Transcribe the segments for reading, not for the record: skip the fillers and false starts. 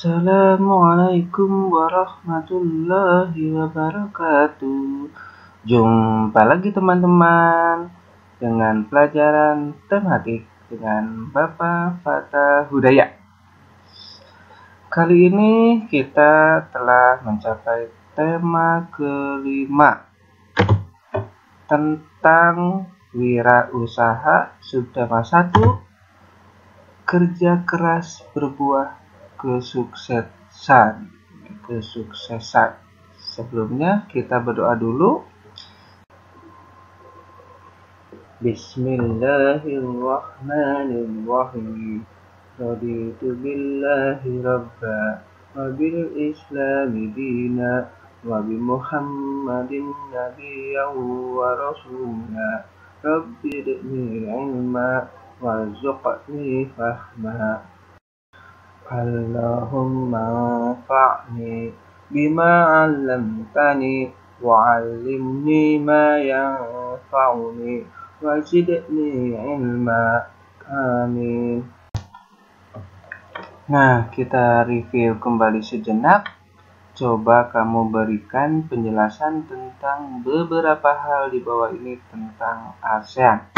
Assalamualaikum warahmatullahi wabarakatuh. Jumpa lagi teman-teman dengan pelajaran tematik dengan Bapak Fatah Hudaya. Kali ini kita telah mencapai tema kelima tentang wirausaha subtema 1, kerja keras berbuah kesuksesan. Sebelumnya kita berdoa dulu. Bismillahirrahmanirrahim. Raditu billahi rabba wa bil islami dina wa bi muhammadin nabiyyan wa rasula. Rabbi zidni ilma warzuqni fahma. Allahumma anfa'ni bima 'allamtani wa 'allimni ma yanfa'uni wa zidni ilma. Amin. Nah, kita review kembali sejenak. Coba kamu berikan penjelasan tentang beberapa hal di bawah ini tentang ASEAN.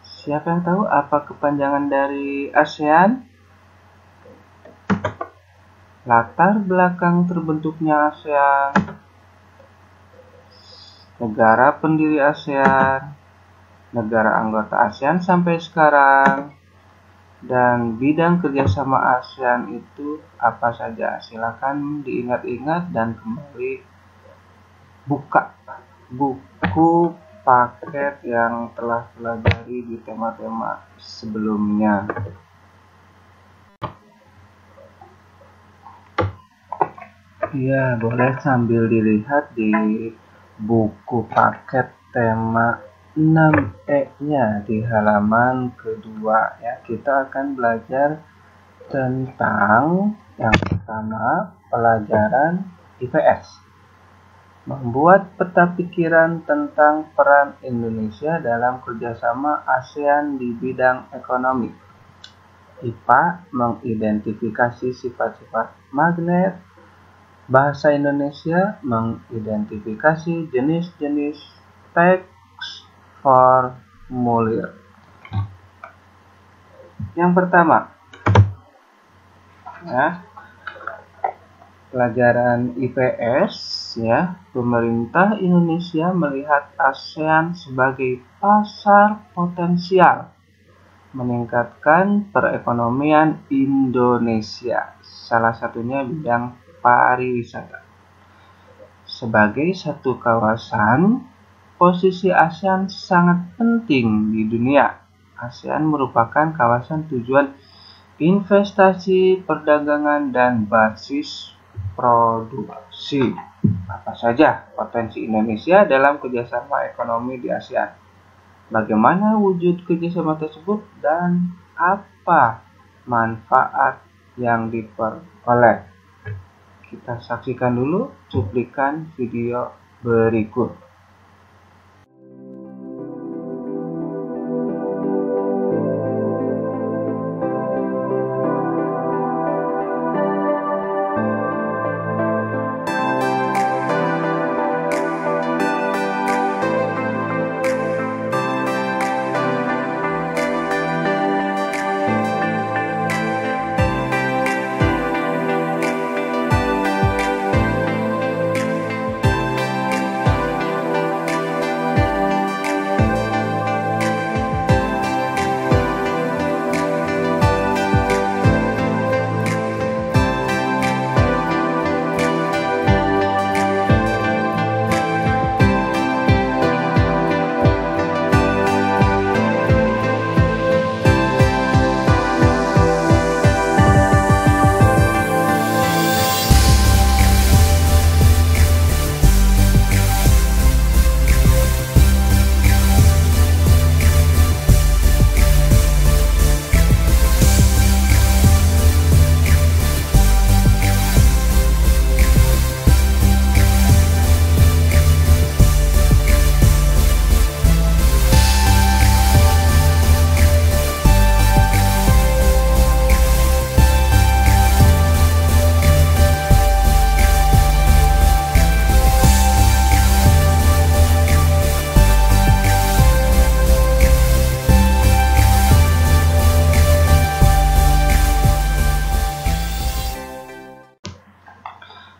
Siapa yang tahu apa kepanjangan dari ASEAN? Latar belakang terbentuknya ASEAN, negara pendiri ASEAN, negara anggota ASEAN sampai sekarang, dan bidang kerjasama ASEAN itu apa saja. Silakan diingat-ingat dan kembali buka buku paket yang telah pelajari di tema-tema sebelumnya. Ya, boleh sambil dilihat di buku paket tema 6E-nya di halaman kedua ya. Kita akan belajar tentang yang pertama, pelajaran IPS. Membuat peta pikiran tentang peran Indonesia dalam kerjasama ASEAN di bidang ekonomi. IPA mengidentifikasi sifat-sifat magnet. Bahasa Indonesia mengidentifikasi jenis-jenis teks formulir. Yang pertama, ya, pelajaran IPS ya. Pemerintah Indonesia melihat ASEAN sebagai pasar potensial meningkatkan perekonomian Indonesia. Salah satunya bidang pariwisata. Sebagai satu kawasan, posisi ASEAN sangat penting di dunia. ASEAN merupakan kawasan tujuan investasi, perdagangan, dan basis produksi. Apa saja potensi Indonesia dalam kerjasama ekonomi di ASEAN? Bagaimana wujud kerjasama tersebut dan apa manfaat yang diperoleh? Kita saksikan dulu cuplikan video berikut.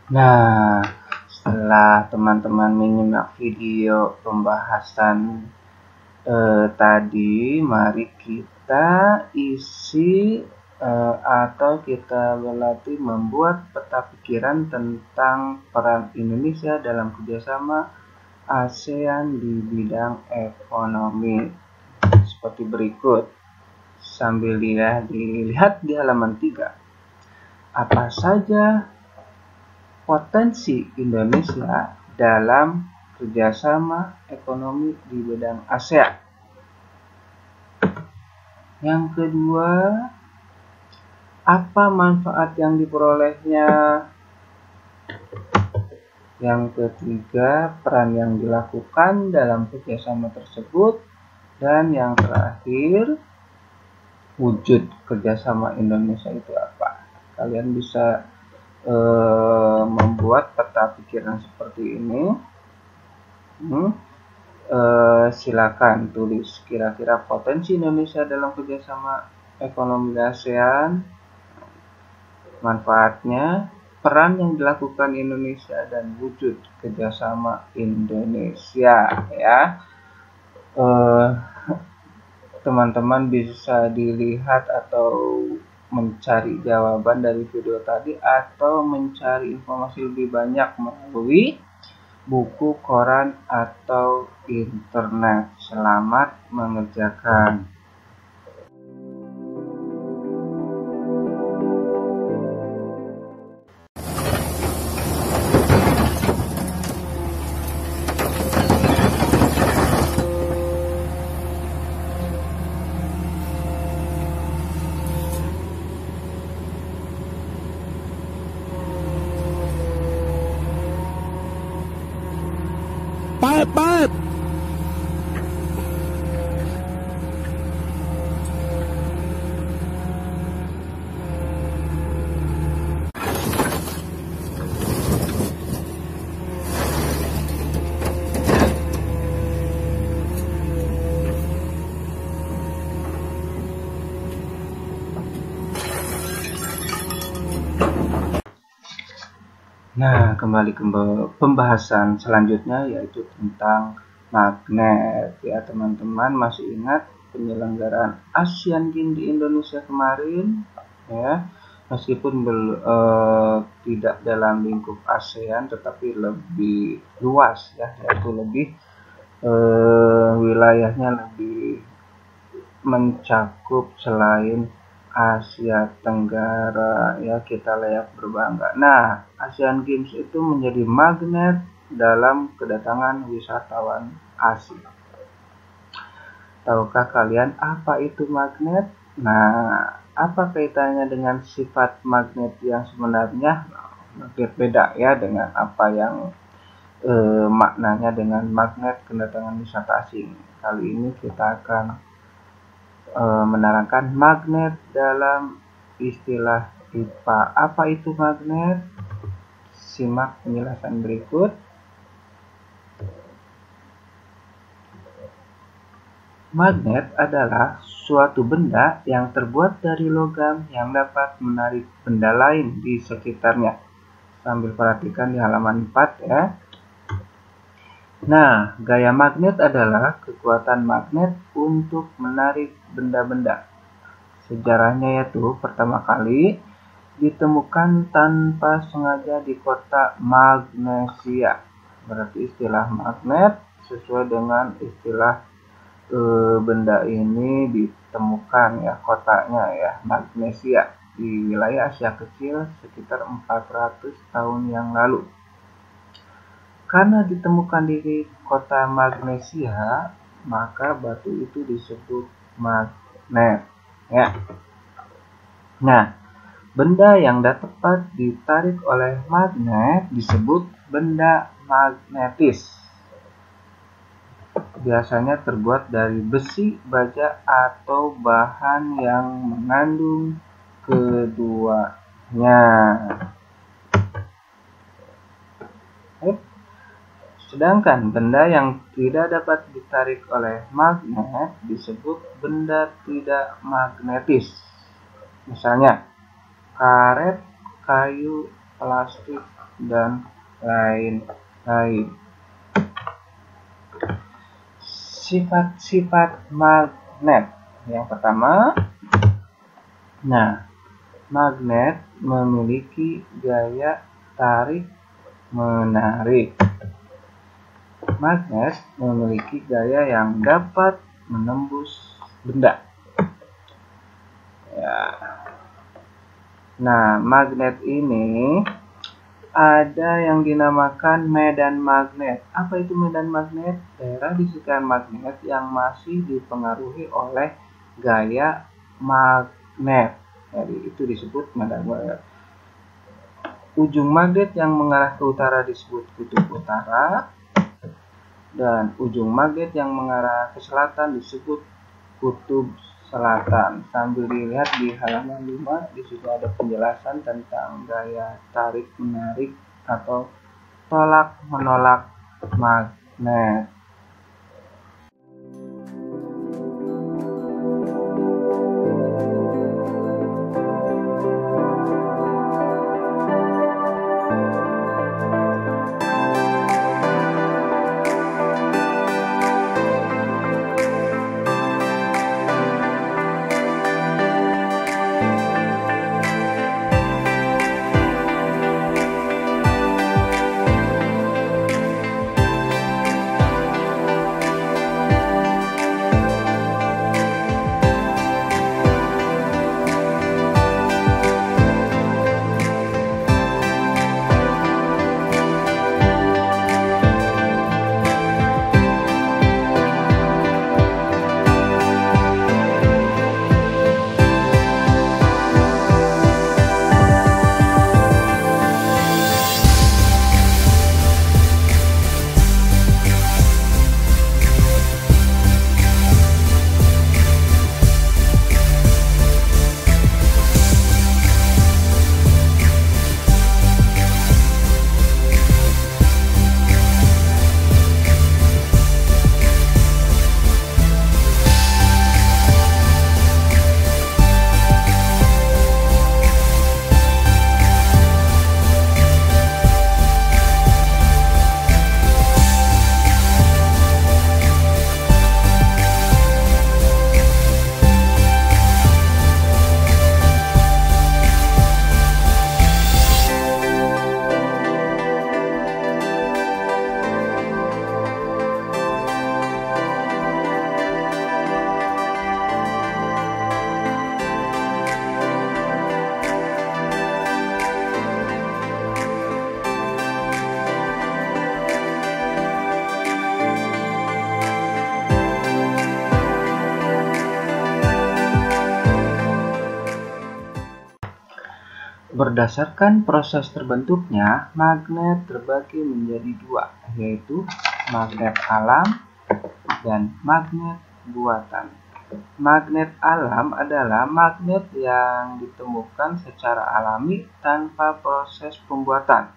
Nah, setelah teman-teman menyimak video pembahasan tadi, mari kita isi atau kita berlatih membuat peta pikiran tentang peran Indonesia dalam kerjasama ASEAN di bidang ekonomi seperti berikut. Sambil dilihat di halaman 3. Apa saja potensi Indonesia dalam kerjasama ekonomi di bidang ASEAN? Yang kedua, apa manfaat yang diperolehnya? Yang ketiga, peran yang dilakukan dalam kerjasama tersebut. Dan yang terakhir, wujud kerjasama Indonesia itu apa? Kalian bisa membuat peta pikiran seperti ini. Silakan tulis kira-kira potensi Indonesia dalam kerjasama ekonomi ASEAN, manfaatnya, peran yang dilakukan Indonesia, dan wujud kerjasama Indonesia. Ya, teman-teman bisa dilihat atau mencari jawaban dari video tadi atau mencari informasi lebih banyak melalui buku, koran, atau internet. Selamat mengerjakan. Pipe. Nah, kembali ke pembahasan selanjutnya, yaitu tentang magnet. Ya, teman-teman masih ingat penyelenggaraan Asian Games di Indonesia kemarin? Ya, meskipun tidak dalam lingkup ASEAN, tetapi lebih luas, ya, yaitu lebih wilayahnya lebih mencakup selain Asia Tenggara. Ya, kita layak berbangga. Nah, Asian Games itu menjadi magnet dalam kedatangan wisatawan asing. Tahukah kalian apa itu magnet? Nah, apa kaitannya dengan sifat magnet yang sebenarnya? Magnet beda ya dengan apa yang maknanya dengan magnet kedatangan wisata asing. Kali ini kita akan menerangkan magnet dalam istilah IPA. Apa itu magnet? Simak penjelasan berikut. Magnet adalah suatu benda yang terbuat dari logam yang dapat menarik benda lain di sekitarnya. Sambil perhatikan di halaman 4 ya. Nah, gaya magnet adalah kekuatan magnet untuk menarik benda-benda. Sejarahnya yaitu pertama kali ditemukan tanpa sengaja di kota Magnesia. Berarti istilah magnet sesuai dengan istilah benda ini ditemukan ya, kotanya ya, Magnesia di wilayah Asia Kecil sekitar 400 tahun yang lalu. Karena ditemukan di kota Magnesia, maka batu itu disebut magnet. Ya. Nah, benda yang dapat ditarik oleh magnet disebut benda magnetis. Biasanya terbuat dari besi, baja, atau bahan yang mengandung keduanya. Sedangkan benda yang tidak dapat ditarik oleh magnet disebut benda tidak magnetis. Misalnya, karet, kayu, plastik, dan lain-lain. Sifat-sifat magnet. Yang pertama, magnet memiliki gaya tarik-menarik. Magnet memiliki gaya yang dapat menembus benda. Magnet ini ada yang dinamakan medan magnet. Apa itu medan magnet? Daerah di sekitar magnet yang masih dipengaruhi oleh gaya magnet. Jadi itu disebut medan magnet. Ujung magnet yang mengarah ke utara disebut kutub utara, dan ujung magnet yang mengarah ke selatan disebut kutub selatan. Sambil dilihat di halaman 5, di situ ada penjelasan tentang gaya tarik menarik atau tolak menolak magnet. Berdasarkan proses terbentuknya, magnet terbagi menjadi dua, yaitu magnet alam dan magnet buatan. Magnet alam adalah magnet yang ditemukan secara alami tanpa proses pembuatan.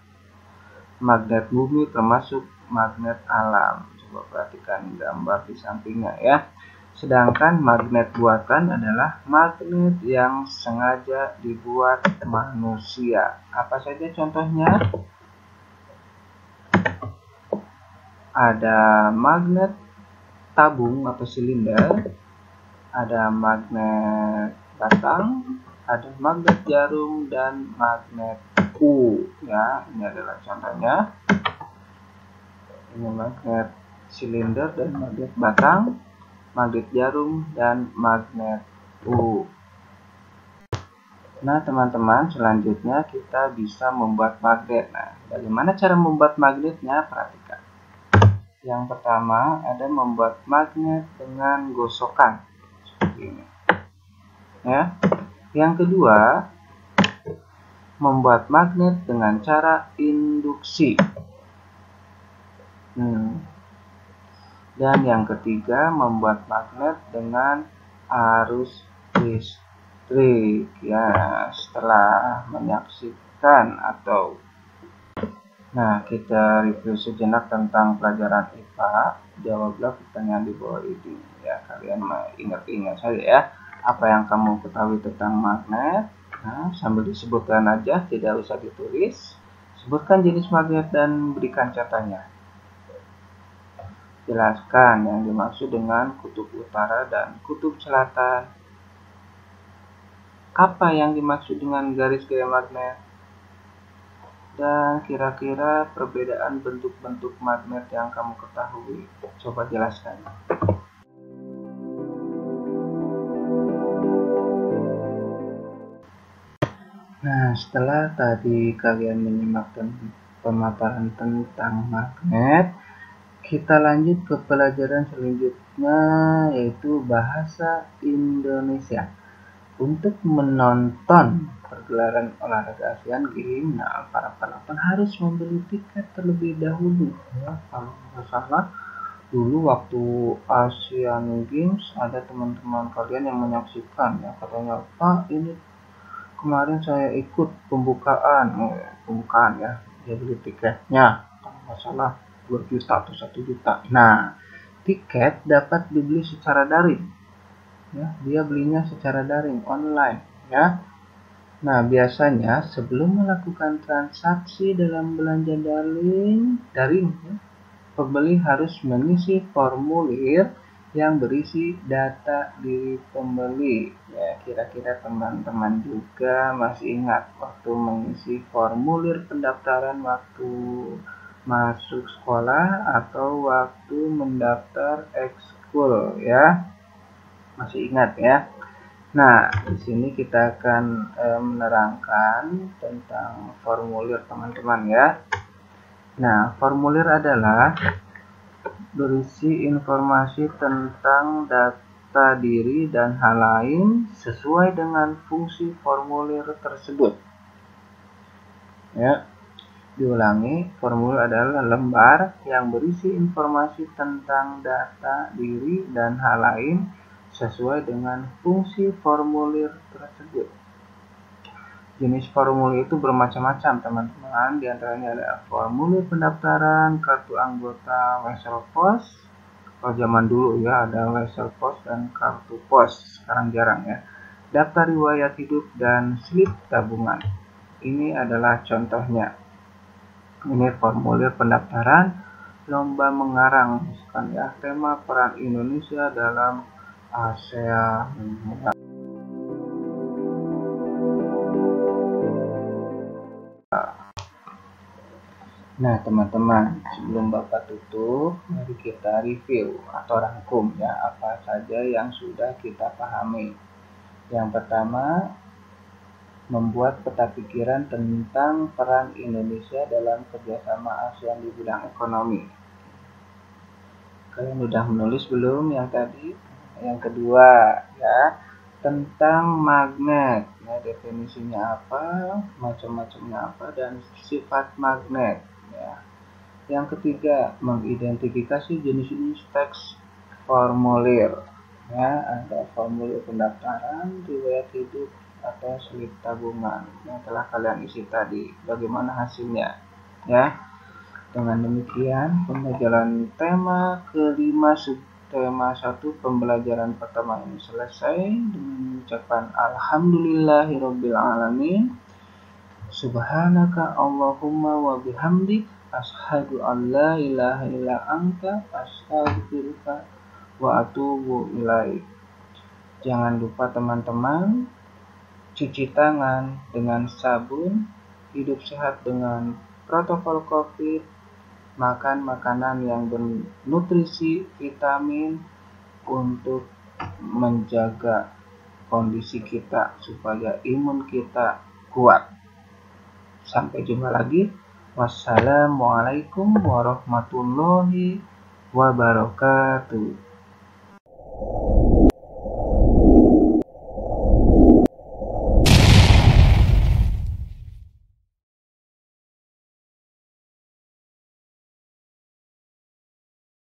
Magnet bumi termasuk magnet alam. Coba perhatikan gambar di sampingnya ya. Sedangkan magnet buatan adalah magnet yang sengaja dibuat manusia. Apa saja contohnya? Ada magnet tabung atau silinder, ada magnet batang, ada magnet jarum, dan magnet ya. Ini adalah contohnya. Ini magnet silinder dan magnet batang, magnet jarum, dan magnet Nah, teman-teman, selanjutnya kita bisa membuat magnet. Nah, bagaimana cara membuat magnetnya? Perhatikan. Yang pertama, ada membuat magnet dengan gosokan seperti ini. Ya. Yang kedua, membuat magnet dengan cara induksi. Dan yang ketiga, membuat magnet dengan arus listrik. Ya, setelah menyaksikan kita review sejenak tentang pelajaran IPA. Jawablah pertanyaan di bawah ini. Ya, kalian ingat-ingat saja ya apa yang kamu ketahui tentang magnet. Nah, sambil disebutkan aja, tidak usah ditulis. Sebutkan jenis magnet dan berikan contohnya. Jelaskan yang dimaksud dengan kutub utara dan kutub selatan. Apa yang dimaksud dengan garis gaya magnet? Dan kira-kira perbedaan bentuk-bentuk magnet yang kamu ketahui. Coba jelaskan. Nah, setelah tadi kalian menyimak pemaparan tentang magnet, kita lanjut ke pelajaran selanjutnya, yaitu bahasa Indonesia. Untuk menonton pergelaran olahraga Asian Games, nah para penonton harus membeli tiket terlebih dahulu. Ya, kalau nggak salah, dulu waktu Asian Games ada teman-teman kalian yang menyaksikan, ya katanya, Pak, ini kemarin saya ikut pembukaan ya, dia beli tiketnya kalau nggak salah 2 juta atau 1 juta. Nah, tiket dapat dibeli secara daring, ya, dia belinya secara daring online, ya. Nah, biasanya sebelum melakukan transaksi dalam belanja daring ya, pembeli harus mengisi formulir yang berisi data diri pembeli. Ya, kira-kira teman-teman juga masih ingat waktu mengisi formulir pendaftaran waktu masuk sekolah atau waktu mendaftar ekskul, ya. Masih ingat ya? Nah, di sini kita akan menerangkan tentang formulir teman-teman ya. Nah, formulir adalah berisi informasi tentang data diri dan hal lain sesuai dengan fungsi formulir tersebut. Ya, diulangi, formulir adalah lembar yang berisi informasi tentang data diri dan hal lain sesuai dengan fungsi formulir tersebut. Jenis formulir itu bermacam-macam teman-teman, di antaranya ada formulir pendaftaran, kartu anggota wesel pos. Kalau zaman dulu ya ada wesel pos dan kartu pos, sekarang jarang ya. Daftar riwayat hidup dan slip tabungan. Ini adalah contohnya. Ini formulir pendaftaran lomba mengarang, misalkan ya, tema peran Indonesia dalam ASEAN. Nah, teman-teman, sebelum Bapak tutup, mari kita review atau rangkum ya apa saja yang sudah kita pahami. Yang pertama, membuat peta pikiran tentang peran Indonesia dalam kerjasama ASEAN di bidang ekonomi. Kalian sudah menulis belum yang tadi? Yang kedua, ya, tentang magnet. Ya, definisinya apa, macam-macamnya apa, dan sifat magnet. Ya. Yang ketiga, mengidentifikasi jenis-jenis teks formulir. Ya, ada formulir pendaftaran, riwayat hidup, atau slip tabungan yang telah kalian isi tadi. Bagaimana hasilnya? Ya, dengan demikian pembelajaran tema kelima subtema 1 pembelajaran pertama ini selesai dengan ucapan alhamdulillahirabbil alamin. Subhanaka Allahumma wa bihamdik asyhadu an la ilaha illa anta astaghfiruka wa atubu ilaik. Jangan lupa teman-teman, cuci tangan dengan sabun, hidup sehat dengan protokol COVID, makan makanan yang bernutrisi vitamin untuk menjaga kondisi kita supaya imun kita kuat. Sampai jumpa lagi. Wassalamualaikum warahmatullahi wabarakatuh.